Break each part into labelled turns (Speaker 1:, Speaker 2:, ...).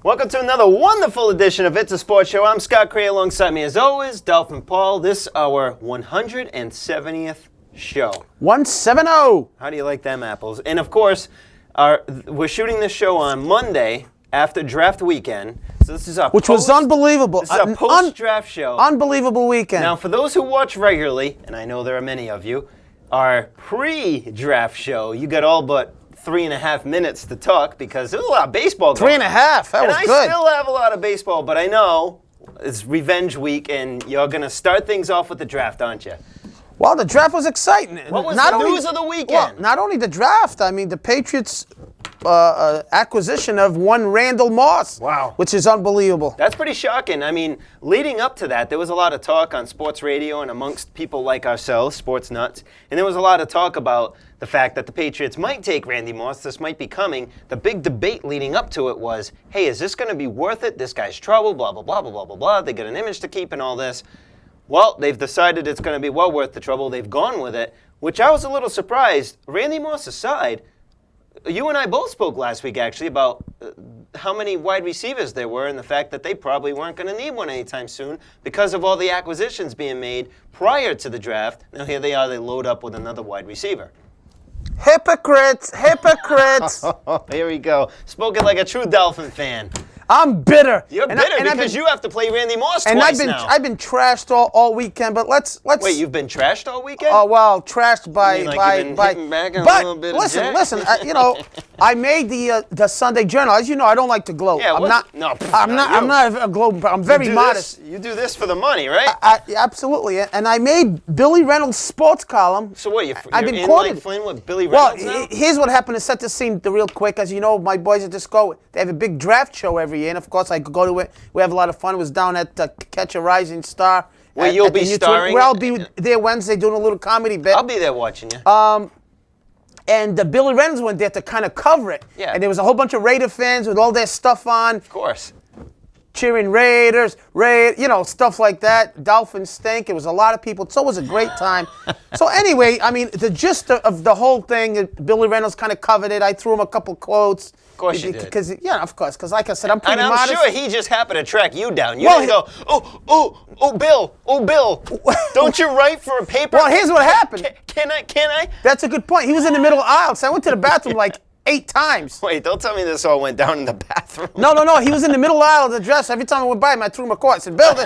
Speaker 1: Welcome to another wonderful edition of It's a Sports Show. I'm Scott Cray, alongside me as always, Dolphin Paul. This is our 170th show.
Speaker 2: 170!
Speaker 1: How do you like them apples? And of course, we're shooting this show on Monday after draft weekend. So this is our
Speaker 2: was unbelievable.
Speaker 1: This is a post-draft show.
Speaker 2: Unbelievable weekend.
Speaker 1: Now, for those who watch regularly, and I know there are many of you, our pre-draft show, you got all but 3.5 minutes to talk because there was a lot of baseball going on.
Speaker 2: 3.5? That was good.
Speaker 1: And I still have a lot of baseball, but I know it's revenge week, and you're going to start things off with the draft, aren't you?
Speaker 2: Well, the draft was exciting.
Speaker 1: What was the news of the weekend?
Speaker 2: Well, not only the draft, I mean, the Patriots' acquisition of one Randall Moss.
Speaker 1: Wow.
Speaker 2: Which is unbelievable.
Speaker 1: That's pretty shocking. I mean, leading up to that, there was a lot of talk on sports radio and amongst people like ourselves, sports nuts, and there was a lot of talk about the fact that the Patriots might take Randy Moss. This might be coming. The big debate leading up to it was, hey, is this going to be worth it? This guy's trouble, blah, blah, blah, blah, blah, blah, blah. They got an image to keep and all this. Well, they've decided it's going to be well worth the trouble. They've gone with it, which I was a little surprised. Randy Moss aside, you and I both spoke last week, actually, about how many wide receivers there were and the fact that they probably weren't going to need one anytime soon because of all the acquisitions being made prior to the draft. Now here they are, they load up with another wide receiver.
Speaker 2: Hypocrites, hypocrites.
Speaker 1: Here we go. Spoken like a true Dolphin fan.
Speaker 2: I'm bitter.
Speaker 1: You're bitter because you have to play Randy Moss
Speaker 2: and
Speaker 1: twice now.
Speaker 2: I've been trashed all weekend, but let's.
Speaker 1: Wait, you've been trashed all weekend?
Speaker 2: Oh well, trashed by
Speaker 1: you've been hitting back on a
Speaker 2: but
Speaker 1: little bit
Speaker 2: listen,
Speaker 1: of
Speaker 2: listen. I made the Sunday Journal. As you know, I don't like to gloat.
Speaker 1: Yeah,
Speaker 2: I'm not a gloat. I'm very modest.
Speaker 1: You do this for the money, right?
Speaker 2: Absolutely, and I made Billy Reynolds' sports column.
Speaker 1: So what?
Speaker 2: I've been
Speaker 1: in
Speaker 2: quoted.
Speaker 1: like Flynn with Billy Reynolds now?
Speaker 2: Here's what happened to set the scene real quick. As you know, my boys at Disco, they have a big draft show every year, and of course I could go to it. We have a lot of fun. It was down at Catch a Rising Star.
Speaker 1: Where you'll be starring?
Speaker 2: Where I'll be there Wednesday doing a little comedy bit.
Speaker 1: I'll be there watching you.
Speaker 2: And Billy Reynolds went there to kind of cover it.
Speaker 1: Yeah.
Speaker 2: And there was a whole bunch of Raider fans with all their stuff on.
Speaker 1: Of course.
Speaker 2: Cheering Raiders, stuff like that. Dolphins stink. It was a lot of people. So it was a great time. So anyway, I mean, the gist of the whole thing, Billy Reynolds kind of covered it. I threw him a couple quotes.
Speaker 1: Of course you did.
Speaker 2: Of course. Because like I said, I'm pretty
Speaker 1: And
Speaker 2: modest.
Speaker 1: I'm sure he just happened to track you down. You didn't go, Bill. Don't you write for a paper?
Speaker 2: Well, here's what happened.
Speaker 1: Can I?
Speaker 2: That's a good point. He was in the middle aisle, so I went to the bathroom like 8 times.
Speaker 1: Wait, don't tell me this all went down in the bathroom.
Speaker 2: No. He was in the middle aisle of the dress. Every time I went by him, I threw him a quote. I said, Bill,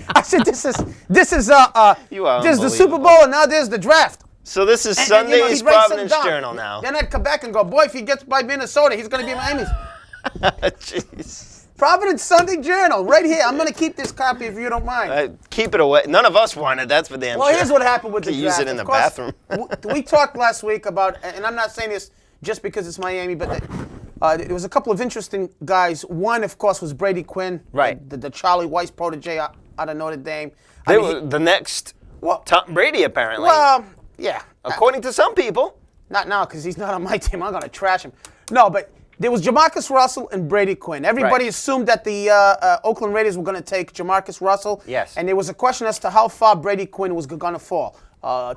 Speaker 2: I said, this is the Super Bowl, and now there's the draft.
Speaker 1: So this is Sunday's Providence Journal now.
Speaker 2: Then I'd come back and go, boy, if he gets by Minnesota, he's going to be in Miami.
Speaker 1: Jeez.
Speaker 2: Providence Sunday Journal, right here. I'm going to keep this copy if you don't mind.
Speaker 1: Keep it away. None of us want it, that's for damn sure.
Speaker 2: Well, here's what happened with the draft.
Speaker 1: Use it in the bathroom.
Speaker 2: We talked last week about, and I'm not saying this just because it's Miami, but there was a couple of interesting guys. One, of course, was Brady Quinn.
Speaker 1: Right.
Speaker 2: The Charlie Weiss protege out of Notre Dame.
Speaker 1: The next Tom Brady, apparently.
Speaker 2: Well, yeah.
Speaker 1: According to some people.
Speaker 2: Not now, because he's not on my team. I'm going to trash him. No, but there was Jamarcus Russell and Brady Quinn. Everybody assumed that the Oakland Raiders were going to take Jamarcus Russell.
Speaker 1: Yes.
Speaker 2: And there was a question as to how far Brady Quinn was going to fall.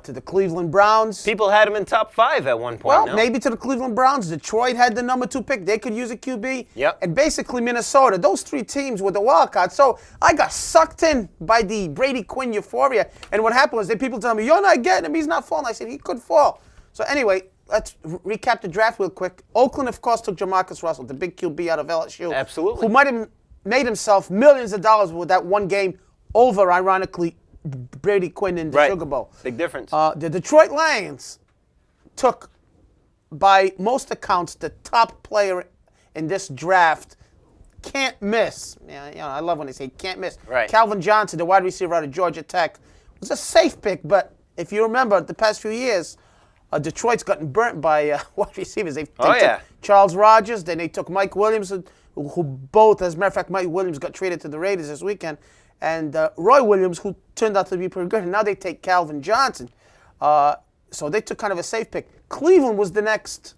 Speaker 2: To the Cleveland Browns.
Speaker 1: People had him in top 5 at one point.
Speaker 2: Well, maybe to the Cleveland Browns. Detroit had the number 2 pick. They could use a QB.
Speaker 1: Yep.
Speaker 2: And basically Minnesota. Those 3 teams with the wild card. So I got sucked in by the Brady Quinn euphoria. And what happened was people tell me, you're not getting him. He's not falling. I said, he could fall. So anyway, let's recap the draft real quick. Oakland, of course, took Jamarcus Russell, the big QB out of LSU.
Speaker 1: Absolutely.
Speaker 2: Who might have made himself millions of dollars with that one game over, ironically, Brady Quinn in the Sugar Bowl.
Speaker 1: Big difference.
Speaker 2: The Detroit Lions took, by most accounts, the top player in this draft. Can't miss. I love when they say can't miss.
Speaker 1: Right.
Speaker 2: Calvin Johnson, the wide receiver out of Georgia Tech, was a safe pick. But if you remember, the past few years, Detroit's gotten burnt by wide receivers. They took Charles Rogers, then they took Mike Williams, who both, as a matter of fact, Mike Williams got traded to the Raiders this weekend. And Roy Williams, who turned out to be pretty good. And now they take Calvin Johnson. So they took kind of a safe pick. Cleveland was the next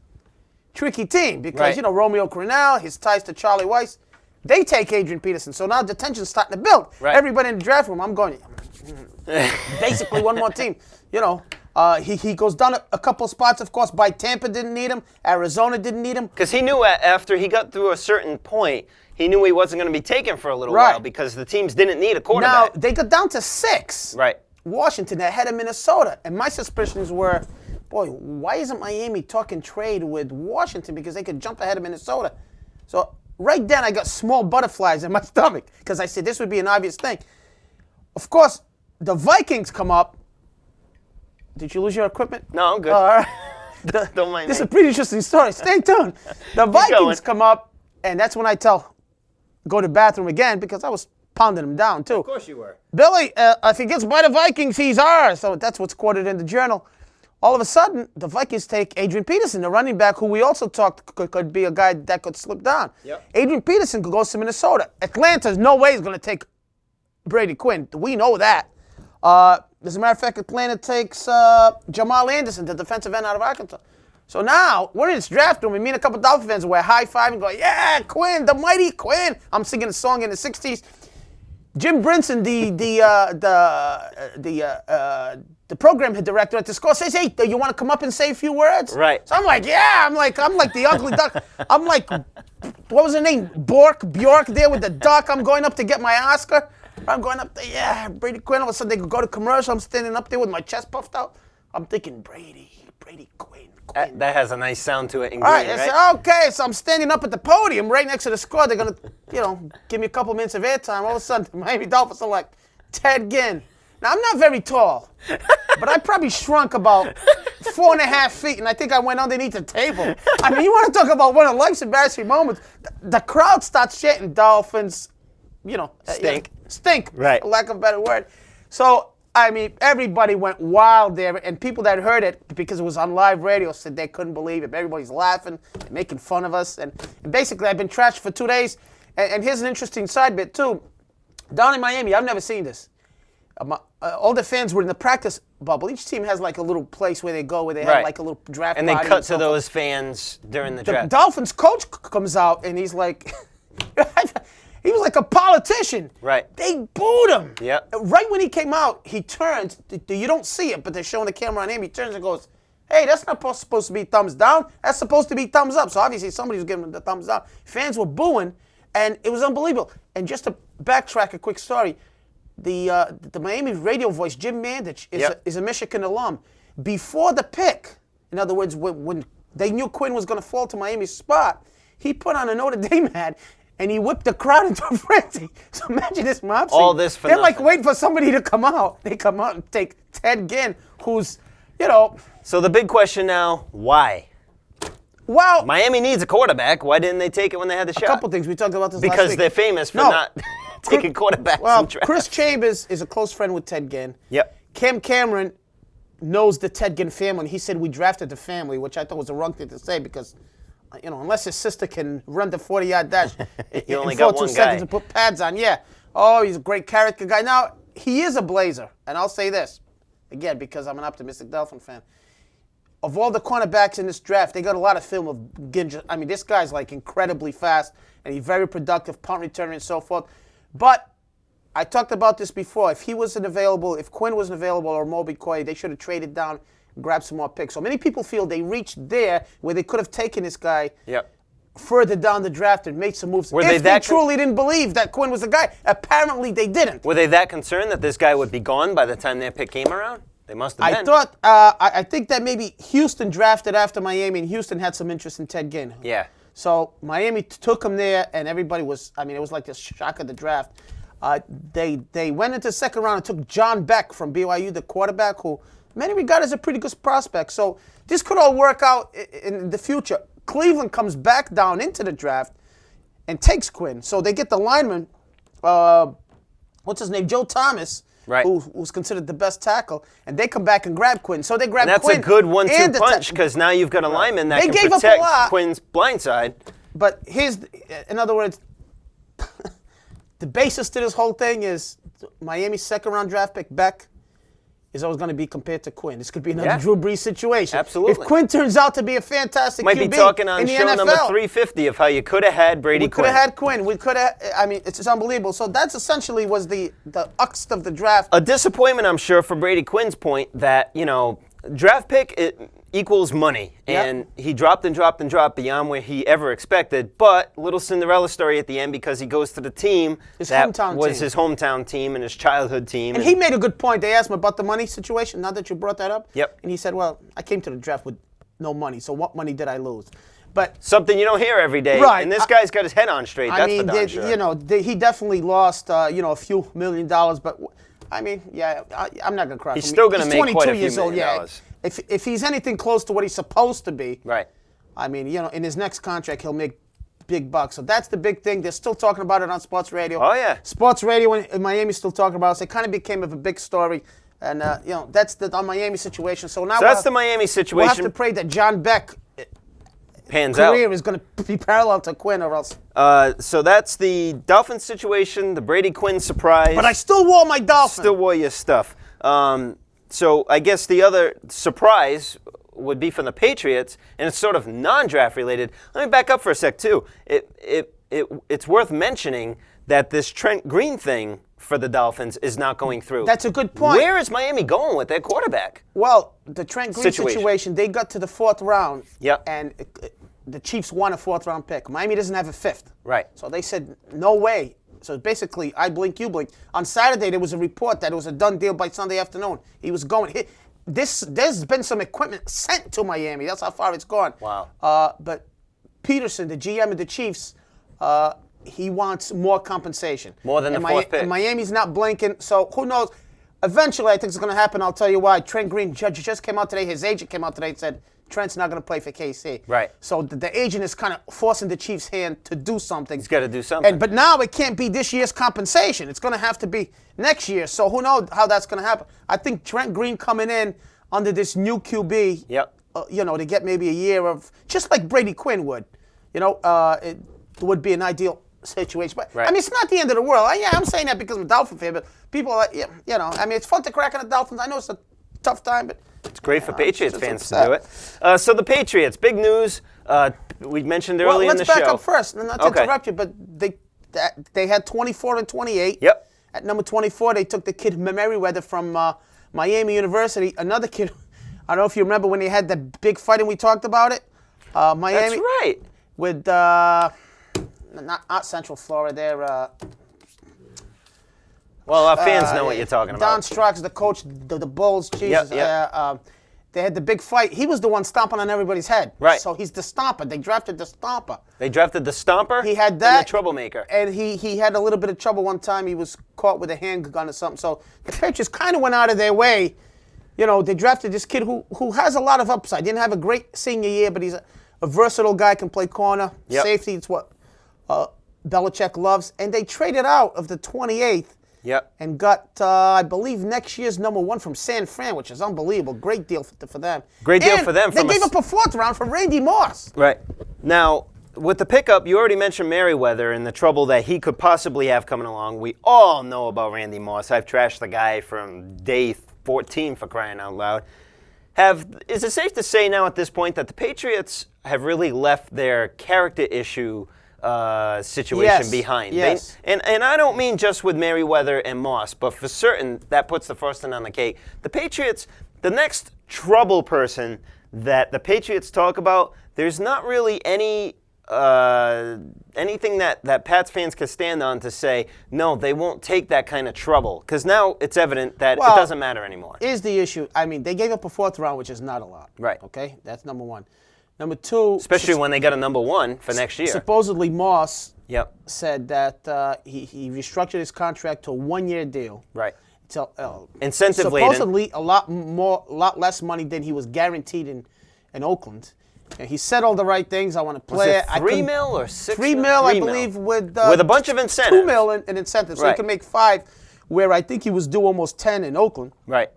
Speaker 2: tricky team because, Romeo Crennel, his ties to Charlie Weiss, they take Adrian Peterson. So now the tension's starting to build.
Speaker 1: Right.
Speaker 2: Everybody in the draft room, I'm going, basically one more team. He goes down a couple spots, of course. By Tampa didn't need him. Arizona didn't need him.
Speaker 1: Because he knew after he got through a certain point, he knew he wasn't going to be taken for a little while because the teams didn't need a quarterback.
Speaker 2: Now, they got down to 6.
Speaker 1: Right.
Speaker 2: Washington ahead of Minnesota. And my suspicions were, boy, why isn't Miami talking trade with Washington? Because they could jump ahead of Minnesota. So right then I got small butterflies in my stomach because I said this would be an obvious thing. Of course, the Vikings come up. Did you lose your equipment?
Speaker 1: No, I'm good.
Speaker 2: All right.
Speaker 1: Don't mind
Speaker 2: This is
Speaker 1: me.
Speaker 2: a pretty interesting story. Stay tuned. The Vikings come up, and that's when I go to the bathroom again because I was pounding them down too.
Speaker 1: Of course you were.
Speaker 2: Billy, if he gets by the Vikings, he's ours. So that's what's quoted in the Journal. All of a sudden, the Vikings take Adrian Peterson, the running back, who we also talked could be a guy that could slip down.
Speaker 1: Yep.
Speaker 2: Adrian Peterson goes to Minnesota. Atlanta's no way is going to take Brady Quinn. We know that. As a matter of fact, Atlanta takes Jamal Anderson, the defensive end out of Arkansas. So now, we're in this draft room, and me and a couple Dolphin fans were high-fiving, going, yeah, Quinn, the mighty Quinn. I'm singing a song in the 60s. Jim Brinson, the program director at the school, says, hey, you want to come up and say a few words?
Speaker 1: Right.
Speaker 2: So I'm like, yeah. I'm like the ugly duck. I'm like, what was her name? Bjork there with the duck. I'm going up to get my Oscar. I'm going up there, yeah, Brady Quinn. All of a sudden, they could go to commercial. I'm standing up there with my chest puffed out. I'm thinking, Brady Quinn.
Speaker 1: That has a nice sound to it in
Speaker 2: All
Speaker 1: green,
Speaker 2: right,
Speaker 1: right?
Speaker 2: I said, okay, so I'm standing up at the podium right next to the squad. They're going to, give me a couple minutes of airtime. All of a sudden, the Miami Dolphins are like, Ted Ginn. Now, I'm not very tall, but I probably shrunk about 4.5 feet, and I think I went underneath the table. I mean, you want to talk about one of life's embarrassing moments. The crowd starts chanting Dolphins, stink,
Speaker 1: right?
Speaker 2: For lack of a better word. So, I mean, everybody went wild there, and people that heard it, because it was on live radio, said they couldn't believe it. Everybody's laughing, making fun of us, and basically I've been trashed for 2 days. And here's an interesting side bit, too. Down in Miami, I've never seen this. All the fans were in the practice bubble. Each team has like a little place where they go, where they have like a little draft
Speaker 1: and they
Speaker 2: party
Speaker 1: cut to those fans during the draft.
Speaker 2: The Dolphins coach comes out, and he's like... He was like a politician.
Speaker 1: Right.
Speaker 2: They booed him.
Speaker 1: Yep.
Speaker 2: Right when he came out, he turns. You don't see it, but they're showing the camera on him. He turns and goes, hey, that's not supposed to be thumbs down. That's supposed to be thumbs up. So obviously somebody was giving him the thumbs down. Fans were booing, and it was unbelievable. And just to backtrack a quick story, the Miami radio voice, Jim Mandich, is a Michigan alum. Before the pick, in other words, when they knew Quinn was going to fall to Miami's spot, he put on a Notre Dame hat, and he whipped the crowd into a frenzy. So imagine this mob scene.
Speaker 1: All this for
Speaker 2: They're
Speaker 1: nothing.
Speaker 2: like waiting for somebody to come out. They come out and take Ted Ginn, who's,
Speaker 1: So the big question now, why?
Speaker 2: Well,
Speaker 1: Miami needs a quarterback. Why didn't they take it when they had the shot?
Speaker 2: a couple things. We talked about this last
Speaker 1: Because
Speaker 2: week.
Speaker 1: they're famous for not taking quarterbacks in drafts.
Speaker 2: Chris Chambers is a close friend with Ted Ginn.
Speaker 1: Yep.
Speaker 2: Cam Cameron knows the Ted Ginn family. He said we drafted the family, which I thought was the wrong thing to say because, unless his sister can run the 40-yard dash
Speaker 1: You only
Speaker 2: in
Speaker 1: got
Speaker 2: 42
Speaker 1: one
Speaker 2: seconds
Speaker 1: guy.
Speaker 2: and put pads on, yeah. Oh, he's a great character guy. Now, he is a Blazer, and I'll say this, again, because I'm an optimistic Dolphin fan. Of all the cornerbacks in this draft, they got a lot of film of Ginn. I mean, this guy's like incredibly fast, and he's very productive, punt returner and so forth. But I talked about this before. If he wasn't available, if Quinn wasn't available or Moby Coy, they should have traded down and grabbed some more picks. So many people feel they reached there where they could have taken this guy further down the draft and made some moves. If they truly didn't believe that Quinn was the guy. Apparently they didn't.
Speaker 1: Were they that concerned that this guy would be gone by the time their pick came around? They must have been.
Speaker 2: I think that maybe Houston drafted after Miami, and Houston had some interest in Ted Ginn.
Speaker 1: Yeah.
Speaker 2: So Miami took him there, and everybody was, it was like this shock of the draft. They went into the second round and took John Beck from BYU, the quarterback, who many regard as a pretty good prospect. So this could all work out in the future. Cleveland comes back down into the draft and takes Quinn. So they get the lineman, what's his name, Joe Thomas, who's considered the best tackle, and they come back and grab Quinn. So they grab Quinn.
Speaker 1: And that's a good 1-2 punch because now you've got a lineman that can protect Quinn's blind side.
Speaker 2: But in other words, the basis to this whole thing is Miami's second-round draft pick, Beck, is always going to be compared to Quinn. This could be another Drew Brees situation.
Speaker 1: Absolutely.
Speaker 2: If Quinn turns out to be a fantastic
Speaker 1: Might
Speaker 2: QB
Speaker 1: be talking on
Speaker 2: in the
Speaker 1: show
Speaker 2: NFL,
Speaker 1: number 350 of how you could have had Brady Quinn.
Speaker 2: We could have had Quinn. We could have. It's unbelievable. So that's essentially was the crux of the draft.
Speaker 1: A disappointment, I'm sure, for Brady Quinn's point that draft pick equals money, and he dropped and dropped and dropped beyond where he ever expected. But little Cinderella story at the end because he goes to the team
Speaker 2: his
Speaker 1: that
Speaker 2: hometown
Speaker 1: was
Speaker 2: team.
Speaker 1: his hometown team and his childhood team.
Speaker 2: And he made a good point. They asked him about the money situation. Now that you brought that up,
Speaker 1: Yep.
Speaker 2: And he said, "Well, I came to the draft with no money, so what money did I lose?" But
Speaker 1: something you don't hear every day.
Speaker 2: Right.
Speaker 1: And this guy's got his head on straight. That's for darn sure.
Speaker 2: You know, he definitely lost, a few $1 million. But I mean, I'm not gonna cry.
Speaker 1: He's still gonna make quite a few
Speaker 2: $22
Speaker 1: million dollars.
Speaker 2: If he's anything close to what he's supposed to be,
Speaker 1: Right.
Speaker 2: I mean, in his next contract, he'll make big bucks. So that's the big thing. They're still talking about it on sports radio.
Speaker 1: Oh yeah.
Speaker 2: Sports radio in Miami's still talking about it. So it kind of became a big story. And that's the Miami situation. So now
Speaker 1: that's the Miami situation.
Speaker 2: We'll have to pray that John Beck
Speaker 1: pans out.
Speaker 2: career is going to be parallel to Quinn, or else.
Speaker 1: So that's the Dolphins situation, the Brady Quinn surprise.
Speaker 2: But I still wore my Dolphin.
Speaker 1: Still wore your stuff. So I guess the other surprise would be from the Patriots, and it's sort of non-draft related. Let me back up for a sec too. It's worth mentioning that this Trent Green thing for the Dolphins is not going through.
Speaker 2: That's a good point.
Speaker 1: Where is Miami going with their quarterback?
Speaker 2: Well, the Trent Green situation, they got to the 4th round, and the Chiefs won a 4th-round pick. Miami doesn't have a 5th.
Speaker 1: Right.
Speaker 2: So they said, no way. So basically, I blink, you blink. On Saturday, there was a report that it was a done deal by Sunday afternoon. He was going. There's been some equipment sent to Miami. That's how far it's gone.
Speaker 1: Wow.
Speaker 2: But Peterson, the GM of the Chiefs, he wants more compensation.
Speaker 1: More than the 4th pick.
Speaker 2: And Miami's not blinking, so who knows? Eventually, I think it's going to happen. I'll tell you why. Trent Green, Judge just came out today. His agent came out today and said Trent's not going to play for KC.
Speaker 1: Right.
Speaker 2: So the agent is kind of forcing the Chiefs' hand to do something.
Speaker 1: He's got to do something.
Speaker 2: But now it can't be this year's compensation. It's going to have to be next year. So who knows how that's going to happen? I think Trent Green coming in under this new QB, to get maybe a year of, just like Brady Quinn would, it would be an ideal situation. But I mean, it's not the end of the world. I'm saying that because I'm a Dolphin fan, but people are, I mean, it's fun to crack on the Dolphins. I know it's a tough time, but
Speaker 1: it's great for Patriots fans to do it. So the Patriots, big news. We mentioned earlier in the show.
Speaker 2: Let's back up first, not to interrupt you, but they had 24 and 28.
Speaker 1: Yep.
Speaker 2: At number 24, they took the kid Merriweather from Miami University. Another kid, I don't know if you remember when they had the big fight and we talked about it. Miami.
Speaker 1: That's right.
Speaker 2: With not Central Florida, they're.
Speaker 1: Well, our fans know what you're talking about.
Speaker 2: Don Strock's the coach, the Bulls. Jesus.
Speaker 1: Yep.
Speaker 2: They had the big fight. He was the one stomping on everybody's head.
Speaker 1: Right.
Speaker 2: So he's the stomper. They drafted the stomper.
Speaker 1: They drafted the stomper?
Speaker 2: He had that.
Speaker 1: And the troublemaker.
Speaker 2: And he had a little bit of trouble one time. He was caught with a handgun or something. So the Patriots kind of went out of their way. They drafted this kid who has a lot of upside. Didn't have a great senior year, but he's a versatile guy, can play corner, safety. It's what Belichick loves. And they traded out of the 28th.
Speaker 1: Yep.
Speaker 2: And got, I believe, next year's number 1 from San Fran, which is unbelievable. Great deal for them.
Speaker 1: Great deal for them.
Speaker 2: They gave up a 4th round for Randy Moss.
Speaker 1: Right. Now, with the pickup, you already mentioned Merriweather and the trouble that he could possibly have coming along. We all know about Randy Moss. I've trashed the guy from day 14 for crying out loud. Is it safe to say now at this point that the Patriots have really left their character issue situation behind?
Speaker 2: Yes.
Speaker 1: And I don't mean just with Merriweather and Moss, but for certain that puts the frosting on the cake. The Patriots, the next trouble person that the Patriots talk about, there's not really anything that Pats fans can stand on to say, no, they won't take that kind of trouble. Because now it's evident that it doesn't matter anymore.
Speaker 2: Here's the issue. I mean, they gave up a 4th round, which is not a lot.
Speaker 1: Right.
Speaker 2: Okay? That's number 1. Number 2.
Speaker 1: Especially when they got a number 1 for next year.
Speaker 2: Supposedly Moss said that he restructured his contract to a 1-year deal.
Speaker 1: Right.
Speaker 2: Incentive supposedly a lot less money than he was guaranteed in Oakland. And he said all the right things. I want to play
Speaker 1: it. $3 million or $6 million?
Speaker 2: $3 million, I believe, with
Speaker 1: a bunch of incentives.
Speaker 2: $2 million in incentives, so he can make $5 million, where I think he was due almost $10 million in Oakland.
Speaker 1: Right.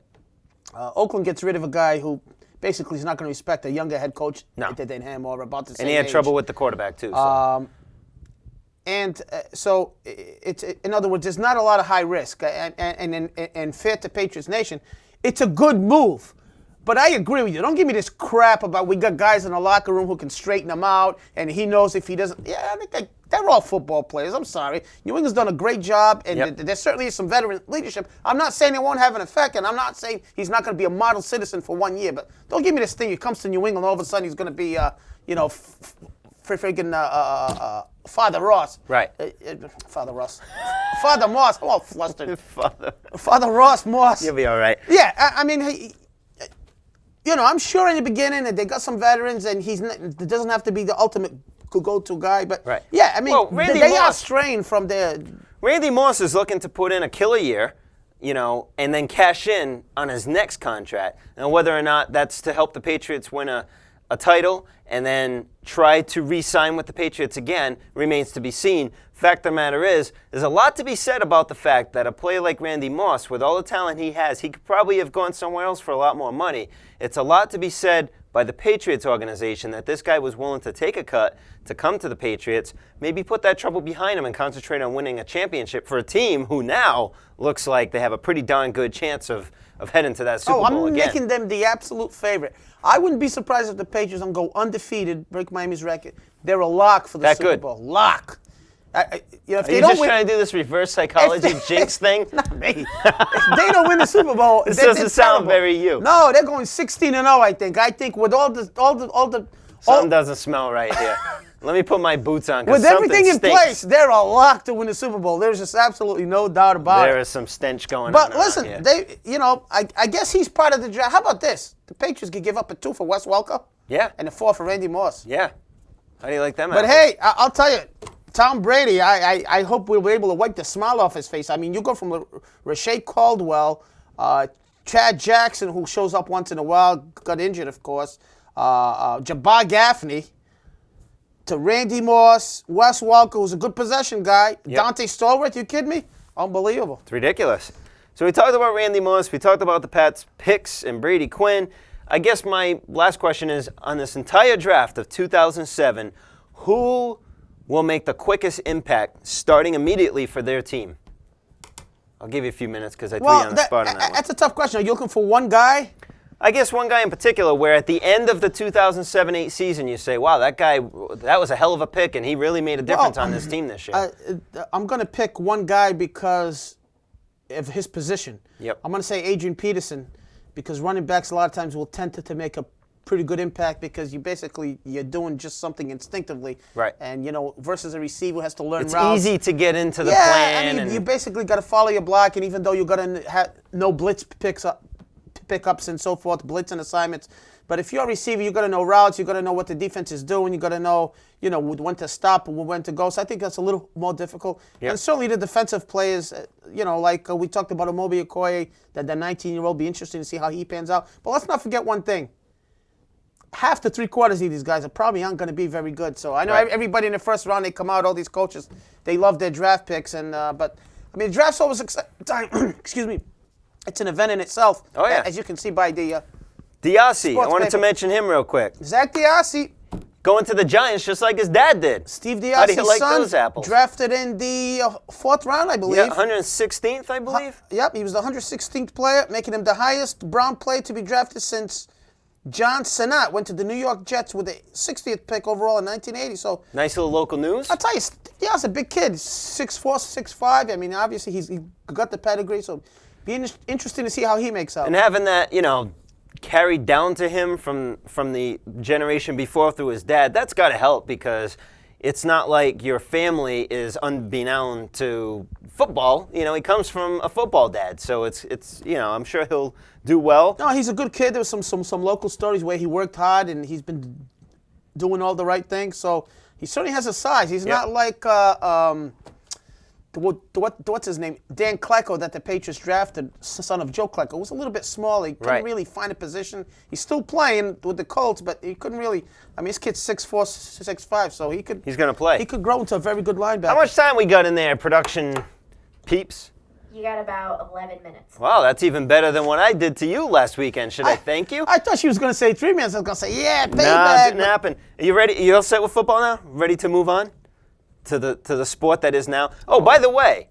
Speaker 2: Oakland gets rid of a guy who basically is not going to respect a younger head coach than him or about the same
Speaker 1: And he had
Speaker 2: age.
Speaker 1: trouble with the quarterback too. So.
Speaker 2: So it's in other words, there's not a lot of high risk, and fair to Patriots Nation, it's a good move. But I agree with you. Don't give me this crap about we got guys in the locker room who can straighten them out, and he knows if he doesn't. Yeah, I think they're all football players. I'm sorry. New England's done a great job, and there certainly is some veteran leadership. I'm not saying it won't have an effect, and I'm not saying he's not going to be a model citizen for 1 year. But don't give me this thing. He comes to New England, all of a sudden he's going to be, Father Ross.
Speaker 1: Right.
Speaker 2: Father Ross. Father Moss. I'm all flustered.
Speaker 1: Father
Speaker 2: Ross Moss.
Speaker 1: You'll be all right.
Speaker 2: Yeah, I mean, I'm sure in the beginning that they got some veterans, and it doesn't have to be the ultimate go-to guy. But yeah, I mean, they are strained from their.
Speaker 1: Randy Moss is looking to put in a killer year, and then cash in on his next contract. Now, whether or not that's to help the Patriots win a title and then try to re-sign with the Patriots again remains to be seen. Fact of the matter is, there's a lot to be said about the fact that a player like Randy Moss, with all the talent he has, he could probably have gone somewhere else for a lot more money. It's a lot to be said by the Patriots organization that this guy was willing to take a cut to come to the Patriots, maybe put that trouble behind him and concentrate on winning a championship for a team who now looks like they have a pretty darn good chance of heading to that Super Bowl again.
Speaker 2: I'm making them the absolute favorite. I wouldn't be surprised if the Patriots don't go undefeated, break Miami's record. They're a lock for the Super Bowl. Lock.
Speaker 1: If they don't win, trying to do this reverse psychology jinx thing?
Speaker 2: Not me. If they don't win the Super Bowl,
Speaker 1: this doesn't sound very you.
Speaker 2: No, they're going 16-0. I think. I think with all the
Speaker 1: something doesn't smell right here. Let me put my boots on.
Speaker 2: With everything in place, they're a lock to win the Super Bowl. There's just absolutely no doubt about it.
Speaker 1: There is some stench going on.
Speaker 2: But listen, I guess he's part of the draft. How about this? The Patriots could give up a 2 for Wes Welker.
Speaker 1: Yeah.
Speaker 2: And a 4 for Randy Moss.
Speaker 1: Yeah. How do you like them?
Speaker 2: But hey, I'll tell you, Tom Brady, I hope we'll be able to wipe the smile off his face. I mean, you go from Rashae Caldwell, Chad Jackson, who shows up once in a while, got injured, of course, Jabbar Gaffney, to Randy Moss, Wes Welker, who's a good possession guy, Dante Stallworth, you kidding me? Unbelievable.
Speaker 1: It's ridiculous. So we talked about Randy Moss, we talked about the Pats picks and Brady Quinn. I guess my last question is, on this entire draft of 2007, who will make the quickest impact starting immediately for their team? I'll give you a few minutes because I threw you on the spot on that one.
Speaker 2: That's a tough question. Are you looking for one guy?
Speaker 1: I guess one guy in particular where at the end of the 2007-8 season you say, wow, that guy, that was a hell of a pick and he really made a difference on this team this year.
Speaker 2: I'm going to pick one guy because of his position.
Speaker 1: Yep.
Speaker 2: I'm going to say Adrian Peterson because running backs a lot of times will tend to make a pretty good impact because you're doing just something instinctively.
Speaker 1: Right.
Speaker 2: And, versus a receiver who has to learn
Speaker 1: it's
Speaker 2: routes.
Speaker 1: It's easy to get into the plan.
Speaker 2: I mean, you basically got to follow your block, and even though you got to have no blitz pickups and so forth, blitz and assignments. But if you're a receiver, you got to know routes, you got to know what the defense is doing, you got to know, when to stop and when to go. So I think that's a little more difficult.
Speaker 1: Yep.
Speaker 2: And certainly the defensive players, like we talked about Amobi Okoye, that the 19-year-old, be interesting to see how he pans out. But let's not forget one thing. Half to 3/4 of these guys probably aren't going to be very good. So I know everybody in the first round, they come out, all these coaches, they love their draft picks. But, I mean, draft's always exciting. Excuse me. It's an event in itself.
Speaker 1: Oh, yeah.
Speaker 2: As you can see by the
Speaker 1: Iass, I wanted to mention him real quick.
Speaker 2: Zach Iass.
Speaker 1: Going to the Giants just like his dad did.
Speaker 2: Steve Iass's
Speaker 1: How do you like
Speaker 2: son,
Speaker 1: those apples?
Speaker 2: drafted in the 4th round, I believe.
Speaker 1: Yeah, 116th, I believe.
Speaker 2: Yep, he was the 116th player, making him the highest Brown player to be drafted since John Sinnott went to the New York Jets with the 60th pick overall in 1980. So
Speaker 1: nice little local news.
Speaker 2: I'll tell you, Iass a big kid, 6'4", 6'5". I mean, obviously he got the pedigree, so be interesting to see how he makes out.
Speaker 1: And having that, carried down to him from the generation before through his dad, that's got to help because it's not like your family is unbeknown to football. He comes from a football dad, so it's I'm sure he'll do well.
Speaker 2: No, he's a good kid. There was some local stories where he worked hard and he's been doing all the right things. So he certainly has a size. He's not like what's his name? Dan Klecko that the Patriots drafted, son of Joe Klecko, was a little bit small. He couldn't really find a position. He's still playing with the Colts, but he couldn't really. I mean, this kid's 6'4", 6'5", so he could.
Speaker 1: He's gonna play.
Speaker 2: He could grow into a very good linebacker.
Speaker 1: How much time we got in there, production peeps?
Speaker 3: You got about 11 minutes.
Speaker 1: Wow, that's even better than what I did to you last weekend. Should I thank you?
Speaker 2: I thought she was going to say 3 minutes. I was going to say, yeah, payback.
Speaker 1: Nah, it didn't happen. Are you ready? You all set with football now? Ready to move on to the sport that is now? Oh, by the way,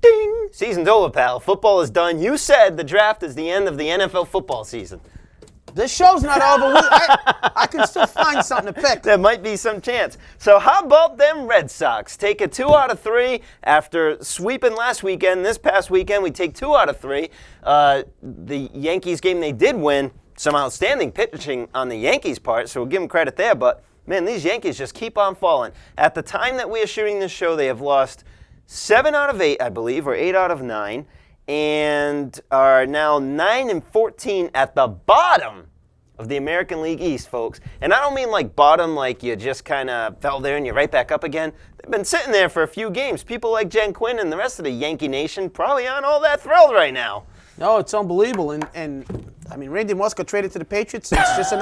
Speaker 1: ding! Season's over, pal. Football is done. You said the draft is the end of the NFL football season.
Speaker 2: This show's not over. I can still find something to pick.
Speaker 1: There might be some chance. So how about them Red Sox? Take a 2 out of 3 after sweeping last weekend. This past weekend, we take 2 out of 3. The Yankees game they did win, some outstanding pitching on the Yankees' part, so we'll give them credit there. But, man, these Yankees just keep on falling. At the time that we are shooting this show, they have lost 7 out of 8, I believe, or 8 out of 9. And are now 9-14 at the bottom of the American League East, folks. And I don't mean like bottom, like you just kind of fell there and you're right back up again. They've been sitting there for a few games. People like Jen Quinn and the rest of the Yankee Nation probably aren't all that thrilled right now.
Speaker 2: No, it's unbelievable. And I mean, Randy Moss got traded to the Patriots. It's just an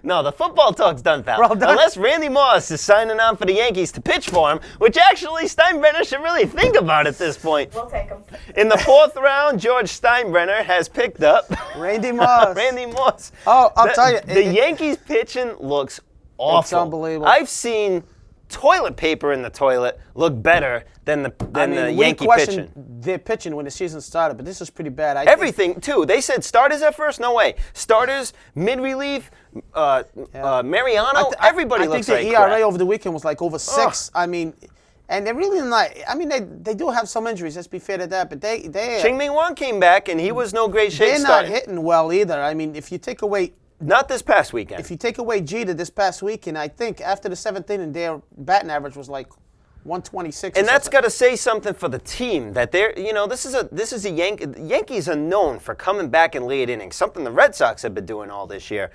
Speaker 1: No, the football talk's done, pal.
Speaker 2: Well done.
Speaker 1: Unless Randy Moss is signing on for the Yankees to pitch for him, which actually Steinbrenner should really think about at this point.
Speaker 3: We'll take him.
Speaker 1: In the 4th round, George Steinbrenner has picked up
Speaker 2: Randy Moss.
Speaker 1: Randy Moss.
Speaker 2: Oh, I'll tell you.
Speaker 1: The Yankees pitching looks awful.
Speaker 2: It's unbelievable.
Speaker 1: I've seen toilet paper in the toilet look better than the Yankee pitching.
Speaker 2: Their pitching when the season started, but this is pretty bad.
Speaker 1: Everything, too. They said starters at first? No way. Starters, mid-relief, Mariano, everybody looks like
Speaker 2: I think the ERA
Speaker 1: crap.
Speaker 2: over the weekend was like over 6. I mean, and they're really not. I mean, they do have some injuries. Let's be fair to that. But they
Speaker 1: Ching-Ming Wan came back, and he was no great shape
Speaker 2: they're
Speaker 1: starting.
Speaker 2: not hitting well either. I mean, if you take away.
Speaker 1: Not this past weekend.
Speaker 2: If you take away Jeter this past weekend, I think after the 7th inning, their batting average was like 126.
Speaker 1: And that's got to say something for the team that they're, this is a Yankees are known for coming back in late innings, something the Red Sox have been doing all this year.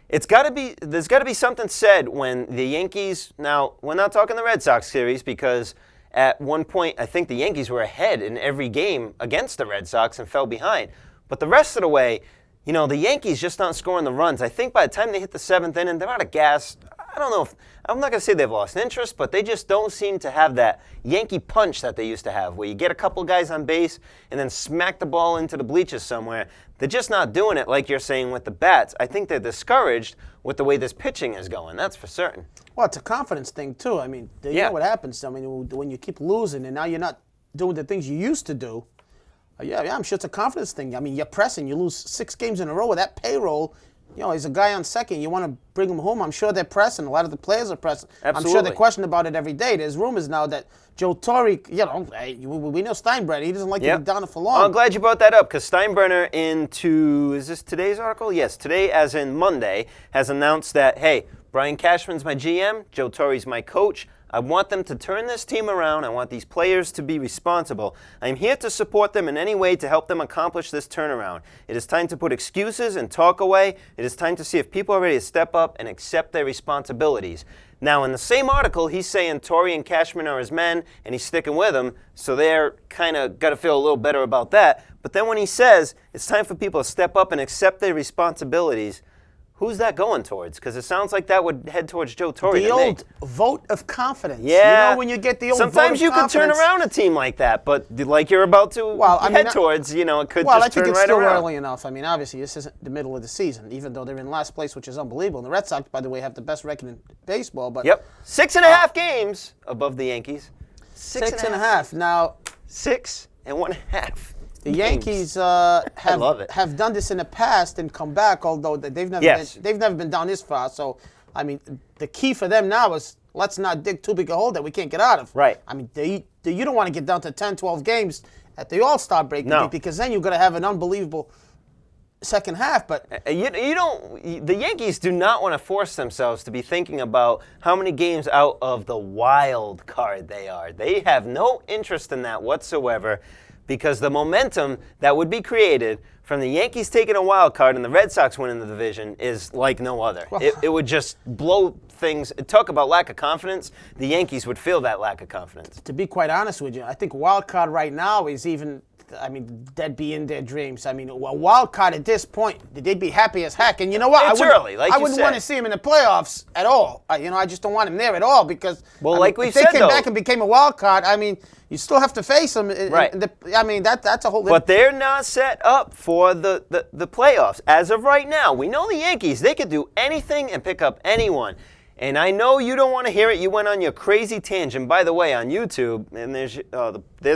Speaker 1: There's got to be something said when the Yankees, now we're not talking the Red Sox series because at one point I think the Yankees were ahead in every game against the Red Sox and fell behind. But the rest of the way, the Yankees just aren't scoring the runs. I think by the time they hit the 7th inning, they're out of gas. I don't know I'm not going to say they've lost interest, but they just don't seem to have that Yankee punch that they used to have, where you get a couple guys on base and then smack the ball into the bleachers somewhere. They're just not doing it like you're saying with the bats. I think they're discouraged with the way this pitching is going. That's for certain.
Speaker 2: Well, it's a confidence thing, too. I mean, you know what happens. I mean, when you keep losing and now you're not doing the things you used to do, yeah, I'm sure it's a confidence thing. I mean, you're pressing. You lose 6 games in a row with that payroll. He's a guy on second. You want to bring him home. I'm sure they're pressing. A lot of the players are pressing.
Speaker 1: Absolutely.
Speaker 2: I'm sure they're questioning about it every day. There's rumors now that Joe Torre, we know Steinbrenner. He doesn't like to be down for long.
Speaker 1: I'm glad you brought that up because Steinbrenner is this today's article? Yes, today as in Monday, has announced that, hey, Brian Cashman's my GM, Joe Torre's my coach. I want them to turn this team around. I want these players to be responsible. I'm here to support them in any way to help them accomplish this turnaround. It is time to put excuses and talk away. It is time to see if people are ready to step up and accept their responsibilities. Now, in the same article, he's saying Torre and Cashman are his men, and he's sticking with them, so they're kind of got to feel a little better about that. But then when he says it's time for people to step up and accept their responsibilities, who's that going towards? Because it sounds like that would head towards Joe Torre.
Speaker 2: The old vote of confidence.
Speaker 1: Yeah.
Speaker 2: When you get the old
Speaker 1: sometimes
Speaker 2: vote
Speaker 1: you
Speaker 2: of
Speaker 1: can
Speaker 2: confidence.
Speaker 1: turn around a team like that, but like you're about to head towards, it could just turn right around.
Speaker 2: Well, I think it's still early enough. I mean, obviously, this isn't the middle of the season, even though they're in last place, which is unbelievable. And the Red Sox, by the way, have the best record in baseball. But
Speaker 1: 6.5 games above the Yankees.
Speaker 2: 6.5. Now,
Speaker 1: 6.5.
Speaker 2: The Yankees have done this in the past and come back, although they've never been down this far. So, I mean, the key for them now is let's not dig too big a hole that we can't get out of.
Speaker 1: Right.
Speaker 2: I mean, you don't want to get down to 10, 12 games at the All-Star break because then you're going to have an unbelievable second half. But
Speaker 1: the Yankees do not want to force themselves to be thinking about how many games out of the wild card they are. They have no interest in that whatsoever. Because the momentum that would be created from the Yankees taking a wild card and the Red Sox winning the division is like no other. It would just blow things. Talk about lack of confidence. The Yankees would feel that lack of confidence.
Speaker 2: To be quite honest with you, I think wild card right now is even, that'd be in their dreams. I mean, a wild card at this point, they'd be happy as heck. And you know what?
Speaker 1: It's early, like you said.
Speaker 2: I wouldn't want to see him in the playoffs at all. I just don't want him there at all because
Speaker 1: if
Speaker 2: they came back and became a wild card, you still have to face them.
Speaker 1: Right.
Speaker 2: That's a whole.
Speaker 1: But they're not set up for the playoffs as of right now. We know the Yankees; they could do anything and pick up anyone. And I know you don't want to hear it. You went on your crazy tangent. By the way, on YouTube, and there's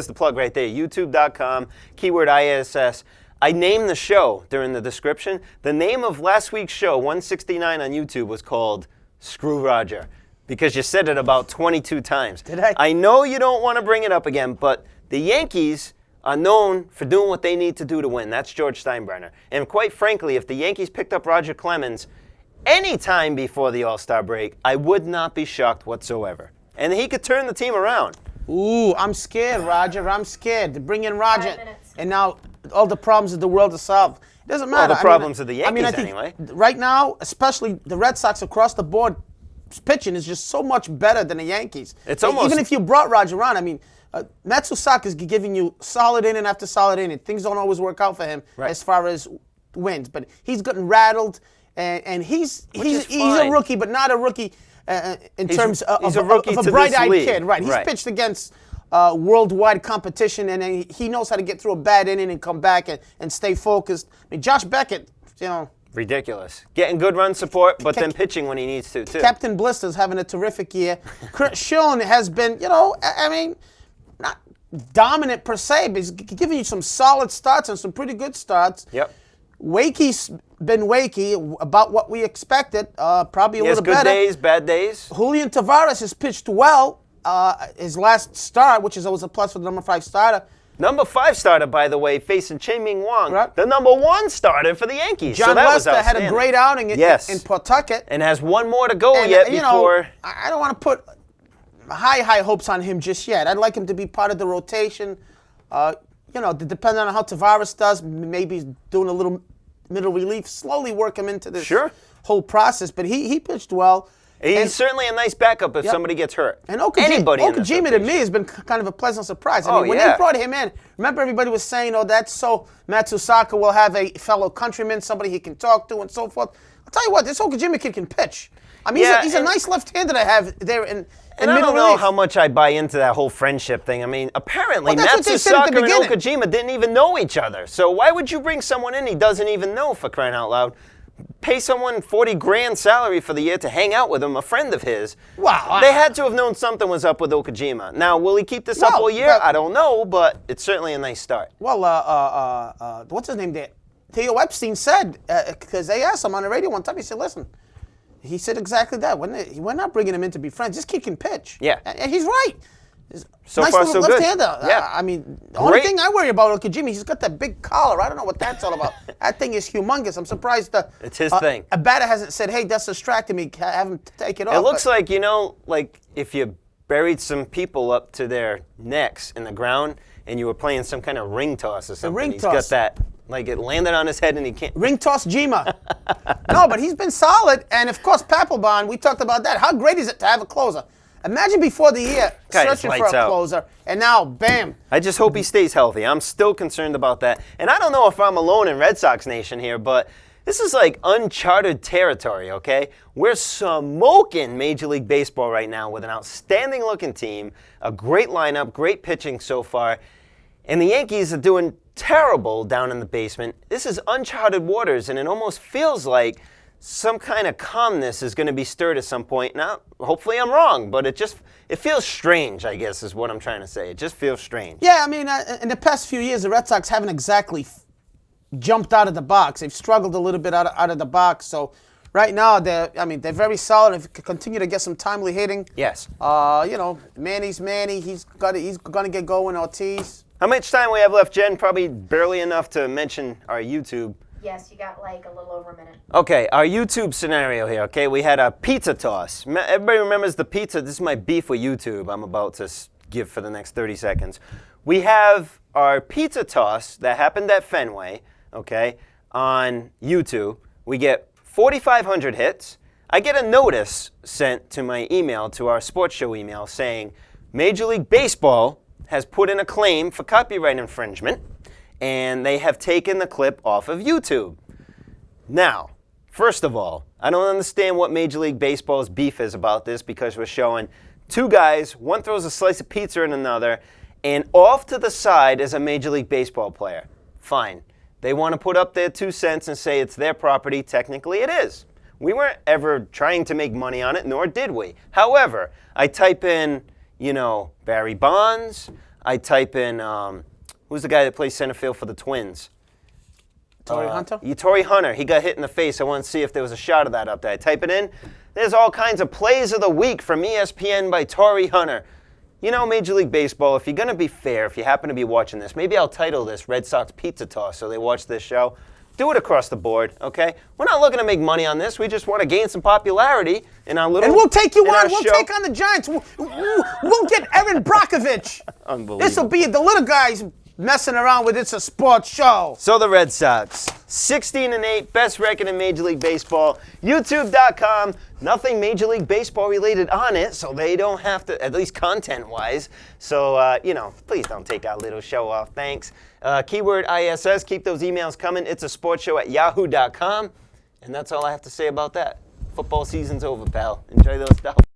Speaker 1: the plug right there, youtube.com, keyword ISS. I named the show during the description. The name of last week's show, 169 on YouTube, was called Screw Roger, because you said it about 22 times.
Speaker 2: Did I?
Speaker 1: I know you don't want to bring it up again, but the Yankees are known for doing what they need to do to win. That's George Steinbrenner. And quite frankly, if the Yankees picked up Roger Clemens any time before the All-Star break, I would not be shocked whatsoever. And he could turn the team around.
Speaker 2: Ooh, I'm scared, Roger. I'm scared. To bring in Roger,
Speaker 3: 5 minutes.
Speaker 2: and now all the problems of the world are solved. It doesn't matter.
Speaker 1: All the problems of the Yankees,
Speaker 2: I think
Speaker 1: anyway.
Speaker 2: Right now, especially the Red Sox across the board, pitching is just so much better than the Yankees.
Speaker 1: It's almost
Speaker 2: even if you brought Roger on. I mean, Matsusaka is giving you solid inning after solid inning. Things don't always work out for him as far as wins, but he's gotten rattled, and he's a rookie, but not a rookie in terms of a bright-eyed kid. Right? He's pitched against worldwide competition, and he knows how to get through a bad inning and come back and stay focused. I mean, Josh Beckett,
Speaker 1: ridiculous. Getting good run support, but then pitching when he needs to, too.
Speaker 2: Captain Blister's having a terrific year. Kurt Schilling has been, I mean, not dominant per se, but he's giving you some solid starts and some pretty good starts.
Speaker 1: Yep.
Speaker 2: Wakey's been wakey, about what we expected, probably a little better.
Speaker 1: Good days, bad days.
Speaker 2: Julian Tavares has pitched well. His last start, which is always a plus for the number 5 starter.
Speaker 1: Number 5 starter, by the way, facing Chien-Ming Wang, the number 1 starter for the Yankees.
Speaker 2: John
Speaker 1: so that
Speaker 2: Lester
Speaker 1: was
Speaker 2: had a great outing in Pawtucket.
Speaker 1: And has one more to go yet before.
Speaker 2: I don't want to put high hopes on him just yet. I'd like him to be part of the rotation. Depending on how Tavares does, maybe he's doing a little middle relief, slowly work him into this whole process. But he pitched well.
Speaker 1: He's certainly a nice backup if somebody gets hurt.
Speaker 2: And Okajima to me has been kind of a pleasant surprise. I mean, when they brought him in, remember everybody was saying, that's so Matsusaka will have a fellow countryman, somebody he can talk to and so forth. I'll tell you what, this Okajima kid can pitch. I mean, he's a nice left-hander to have there in middle relief.
Speaker 1: I don't know how much I buy into that whole friendship thing. I mean, apparently Matsusaka and Okajima didn't even know each other. So why would you bring someone in he doesn't even know, for crying out loud? Pay someone $40,000 salary for the year to hang out with him, a friend of his.
Speaker 2: Wow.
Speaker 1: They had to have known something was up with Okajima. Now, will he keep this up all year? I don't know, but it's certainly a nice start.
Speaker 2: Well, what's his name there? Theo Epstein said, because they asked him on the radio one time, he said, listen, he said exactly that. We're not bringing him in to be friends. This kid can pitch.
Speaker 1: Yeah.
Speaker 2: And he's right.
Speaker 1: So
Speaker 2: nice
Speaker 1: far,
Speaker 2: little
Speaker 1: so good.
Speaker 2: left-hander.
Speaker 1: Yeah.
Speaker 2: I mean, the only thing I worry about Okajima, he's got that big collar. I don't know what that's all about. That thing is humongous. I'm surprised
Speaker 1: it's his thing.
Speaker 2: A batter hasn't said, hey, that's distracting me. Have him take it off.
Speaker 1: It looks like, like if you buried some people up to their necks in the ground and you were playing some kind of ring toss or something.
Speaker 2: Ring
Speaker 1: He's
Speaker 2: toss.
Speaker 1: got that, like it landed on his head and he can't.
Speaker 2: Ring toss Jima. No, but he's been solid. And, of course, Papelbon, we talked about that. How great is it to have a closer? Imagine before the year searching for a closer, and now, bam.
Speaker 1: I just hope he stays healthy. I'm still concerned about that. And I don't know if I'm alone in Red Sox Nation here, but this is like uncharted territory, okay? We're smoking Major League Baseball right now with an outstanding-looking team, a great lineup, great pitching so far, and the Yankees are doing terrible down in the basement. This is uncharted waters, and it almost feels like some kind of calmness is going to be stirred at some point. Now, hopefully I'm wrong, but it feels strange, I guess, is what I'm trying to say. It just feels strange.
Speaker 2: Yeah, I mean, in the past few years, the Red Sox haven't exactly jumped out of the box. They've struggled a little bit out of the box. So right now, they're very solid. If you continue to get some timely hitting.
Speaker 1: Yes.
Speaker 2: Manny's Manny. He's going to get going. Ortiz.
Speaker 1: How much time we have left, Jen? Probably barely enough to mention our YouTube.
Speaker 3: Yes, you got like a little over a minute.
Speaker 1: Okay, our YouTube scenario here, okay? We had a pizza toss. Everybody remembers the pizza. This is my beef with YouTube I'm about to give for the next 30 seconds. We have our pizza toss that happened at Fenway, okay, on YouTube. We get 4,500 hits. I get a notice sent to my email, to our sports show email, saying Major League Baseball has put in a claim for copyright infringement, and they have taken the clip off of YouTube. Now, first of all, I don't understand what Major League Baseball's beef is about this, because we're showing two guys, one throws a slice of pizza in another, and off to the side is a Major League Baseball player. Fine. They want to put up their 2 cents and say it's their property. Technically, it is. We weren't ever trying to make money on it, nor did we. However, I type in, Barry Bonds. I type in, who's the guy that plays center field for the Twins?
Speaker 2: Torrey Hunter?
Speaker 1: Torrey Hunter. He got hit in the face. I want to see if there was a shot of that up there. Type it in. There's all kinds of plays of the week from ESPN by Torrey Hunter. You know, Major League Baseball, if you're going to be fair, if you happen to be watching this, maybe I'll title this Red Sox Pizza Toss so they watch this show. Do it across the board, okay? We're not looking to make money on this. We just want to gain some popularity in our little.
Speaker 2: And we'll take you on. We'll
Speaker 1: show.
Speaker 2: take on the Giants. We'll get Erin Brockovich.
Speaker 1: Unbelievable.
Speaker 2: This will be the little guys messing around with It's a Sports Show.
Speaker 1: So the Red Sox, 16-8, best record in Major League Baseball. YouTube.com, nothing Major League Baseball related on it, so they don't have to, at least content-wise. So, please don't take our little show off. Thanks. Keyword ISS, keep those emails coming. It's a sports show at yahoo.com. And that's all I have to say about that. Football season's over, pal. Enjoy those Dolphins.